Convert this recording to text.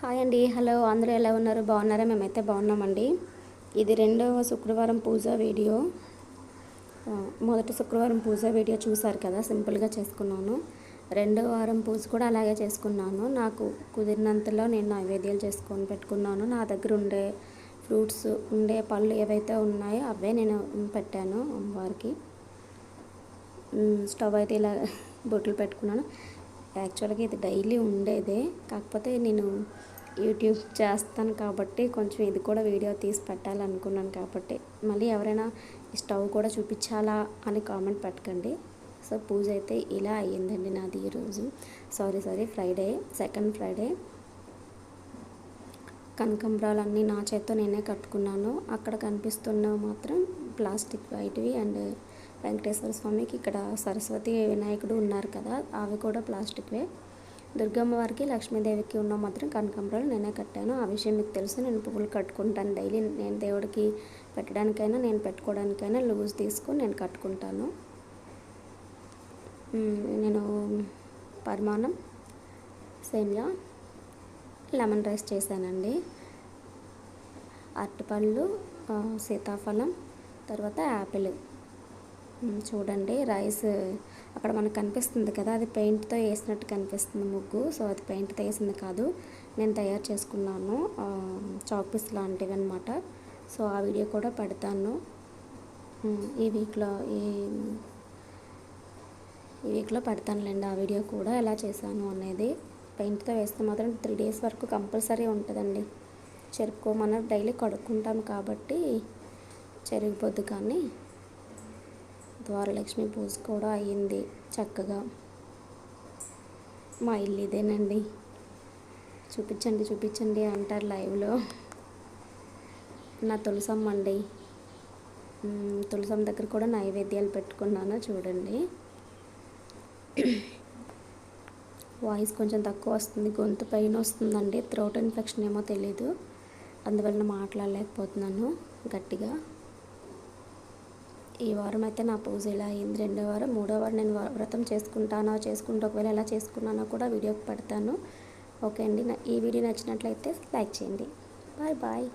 Hi అండి, hello, అందరూ ఎలా ఉన్నారు? బాగున్నారా? మేమైతే బాగున్నామండి. ఇది రెండవ శుక్రవారం పూజ వీడియో. మొదటి శుక్రవారం పూజ వీడియో చూసారు కదా, సింపుల్గా చేసుకున్నాను. రెండవ వారం పూజ కూడా అలాగే చేసుకున్నాను. నాకు కుదిరినంతలో నేను నైవేద్యాలు చేసుకొని పెట్టుకున్నాను. నా దగ్గర ఉండే ఫ్రూట్స్, ఉండే పళ్ళు ఏవైతే ఉన్నాయో అవే నేను పెట్టాను అమ్మవారికి. స్టవ్ అయితే ఇలా బొట్లు పెట్టుకున్నాను. యాక్చువల్గా ఇది డైలీ ఉండేదే, కాకపోతే నేను యూట్యూబ్ చేస్తాను కాబట్టి కొంచెం ఇది కూడా వీడియో తీసి పెట్టాలనుకున్నాను. కాబట్టి మళ్ళీ ఎవరైనా ఈ స్టవ్ కూడా చూపించాలా అని కామెంట్ పెట్టకండి. సో పూజ అయితే ఇలా అయ్యిందండి నాది ఈరోజు. Sorry Friday, second Friday. కనకాంబరాలన్నీ నా చేత్తో నేనే కట్టుకున్నాను. అక్కడ కనిపిస్తున్న మాత్రం ప్లాస్టిక్ వైట్వి. అండ్ వెంకటేశ్వర స్వామికి ఇక్కడ సరస్వతి వినాయకుడు ఉన్నారు కదా, అవి కూడా ప్లాస్టిక్వే. దుర్గమ్మ వారికి, లక్ష్మీదేవికి ఉన్న మాత్రం కనకాంబరాలు నేనే కట్టాను. ఆ విషయం మీకు తెలుసు. నేను పువ్వులు కట్టుకుంటాను డైలీ. నేను దేవుడికి పెట్టడానికైనా నేను పెట్టుకోవడానికైనా లూజ్ తీసుకొని నేను కట్టుకుంటాను. నేను పరమాన్నం, సేమియా, లెమన్ రైస్ చేశానండి. అరటిపళ్ళు, సీతాఫలం, తర్వాత యాపిల్. చూడండి రైస్ అక్కడ మనకు కనిపిస్తుంది కదా, అది పెయింట్తో వేసినట్టు కనిపిస్తుంది ముగ్గు. సో అది పెయింట్తో వేసింది కాదు, నేను తయారు చేసుకున్నాను. చాక్ పీస్ లాంటివి అనమాట. సో ఆ వీడియో కూడా పెడతాను ఈ వీక్లో పెడతానులేండి. ఆ వీడియో కూడా ఎలా చేశాను అనేది. పెయింట్తో వేస్తే మాత్రం 3 days వరకు కంపల్సరీ ఉంటుందండి. చెరుపుకోమన్న డైలీ కడుక్కుంటాం కాబట్టి చెరిగిపోద్దు. కానీ ద్వారలక్ష్మి పూజ కూడా అయ్యింది చక్కగా. మా ఇల్లు ఇదేనండి. చూపించండి అంటారు లైవ్లో. నా తులసమ్మ అండి. తులసమ్మ దగ్గర కూడా నైవేద్యాలు పెట్టుకున్నాను. చూడండి, వాయిస్ కొంచెం తక్కువ వస్తుంది, గొంతు పెయిన్ వస్తుందండి. థ్రోట్ ఇన్ఫెక్షన్ ఏమో తెలీదు, అందువల్ల మాట్లాడలేకపోతున్నాను గట్టిగా. ఈ వారం అయితే నా పూజ ఇలా అయింది. 2వ వారం, 3వ వారం నేను వ్రతం చేసుకుంటూ ఒకవేళ ఎలా చేసుకున్నానో కూడా వీడియోకి పెడతాను. ఓకే అండి, ఈ వీడియో నచ్చినట్లయితే లైక్ చేయండి. బాయ్.